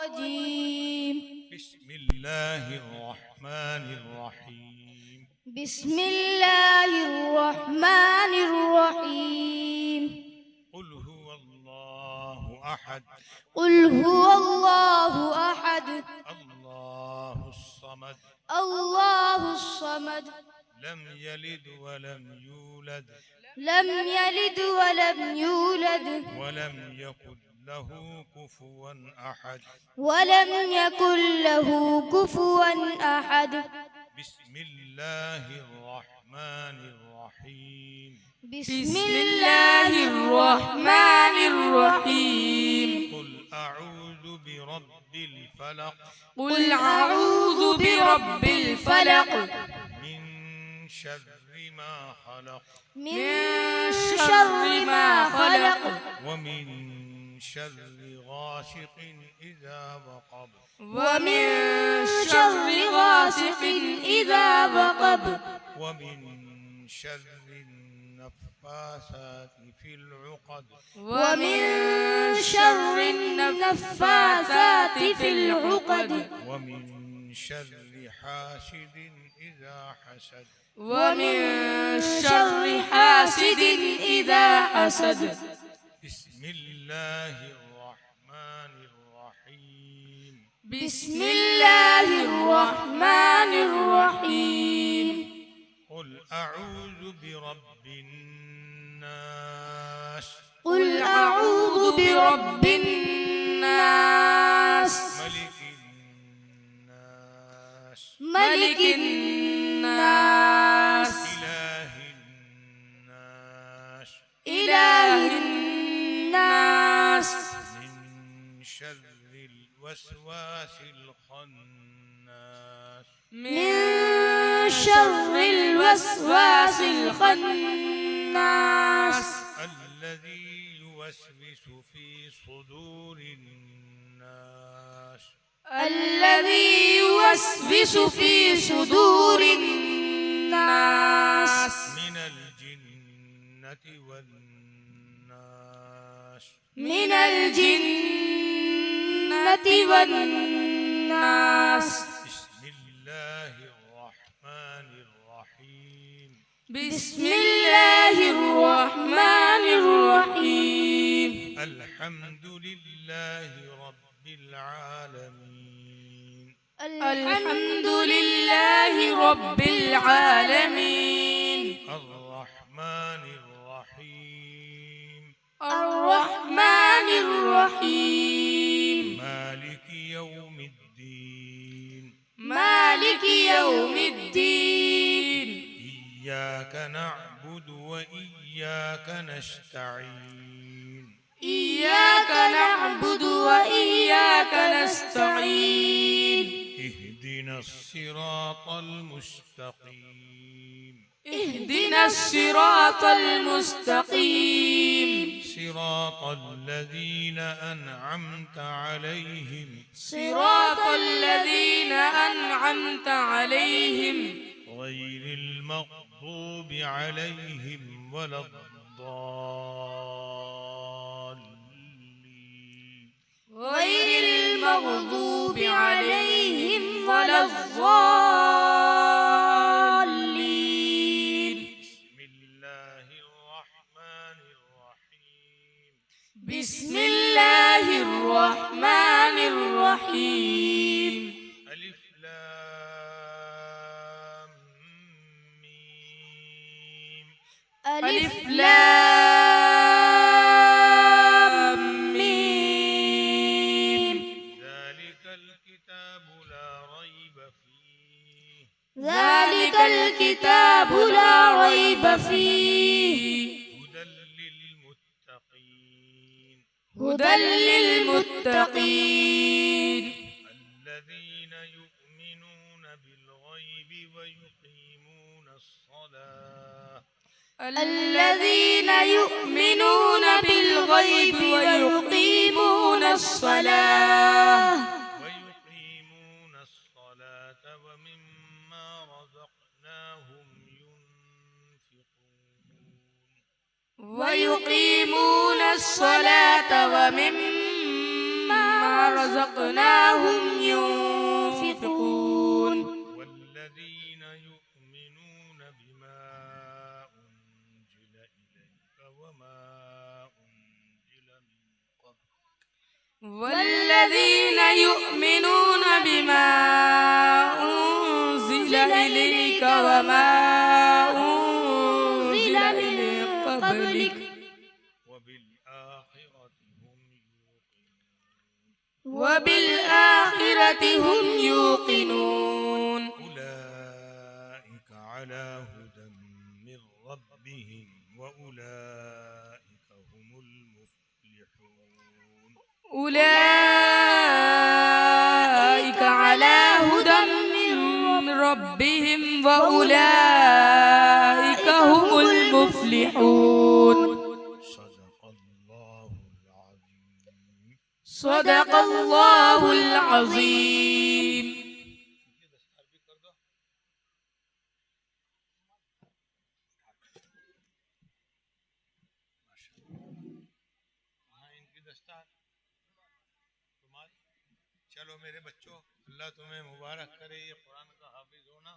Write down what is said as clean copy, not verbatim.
الرجيم. بسم الله الرحمن الرحيم. بسم الله الرحمن الرحيم. قل هو الله أحد. قل هو الله أحد. الله الصمد. الله الصمد. لم يلد ولم يولد. لم يلد ولم يولد. ولم يكن له كفوا أحد. ولم يكن له كفوا أحد. بسم الله الرحمن الرحيم. بسم الله الرحمن الرحيم. قل أعوذ برب الفلق. قل أعوذ برب الفلق. من شر ما خلق. من شر ما خلق. ومن شر غاسق إذا وقب. ومن شر غاسق إذا وقب. ومن شر النفاثات في العقد. ومن شر النفاثات في العقد. ومن شر حاسد إذا حسد. ومن شر حاسد إذا حسد. بسم الله الرحمن الرحيم. بسم الله الرحمن الرحيم. قل أعوذ برب الناس. قل أعوذ برب الناس. ملك الناس. ملك الناس. إله الناس. إله الناس. من شر الوسواس الخناس. من شر الوسواس الخناس. الذي يوسوس في صدور الناس. الذي يوسوس في صدور الناس. من الجنة والناس. من الجنة والناس. بسم الله الرحمن الرحيم. بسم الله الرحمن الرحيم. الحمد لله رب العالمين. الحمد لله رب العالمين. الرحمن الرحيم. الرحمن الرحيم. مالك يوم الدين. مالك يوم الدين. إياك نعبد وإياك نستعين. إياك نعبد وإياك نستعين. اهدنا الصراط المستقيم. اهدنا الصراط المستقيم. صراط الذين أنعمت عليهم. صراط الذين أنعمت عليهم. غير المغضوب عليهم ولا الضالين. غير المغضوب عليهم ولا الضالين. بسم الله الرحمن الرحيم. بسم الله الرحمن الرحيم. ألف لام ميم. ألف لام ميم. ذلك الكتاب لا ريب فيه. ذلك الكتاب لا ريب فيه. هدى للمتقين. هدى للمتقين. الذين يؤمنون بالغيب ويقيمون الصلاة. الذين يؤمنون بالغيب ويقيمون الصلاة. ويقيمون الصلاة ومما رزقناهم ينفقون. ويقيمون الصلاة ومما رزقناهم رزقناهم ينفقون والذين يؤمنون بما أنزل إليك وما أنزل من قبل والذين يؤمنون بما أنزل إليك وما أنزل من قبلك وبالآخرة هم يوقنون أولئك على هدى من ربهم وأولئك هم المفلحون أولئك على هدى من ربهم وأولئك هم المفلحون صدق الله العظيم चलो मेरे बच्चों, अल्लाह तुम्हें मुबारक करे, ये कुरान का हाफिज होना।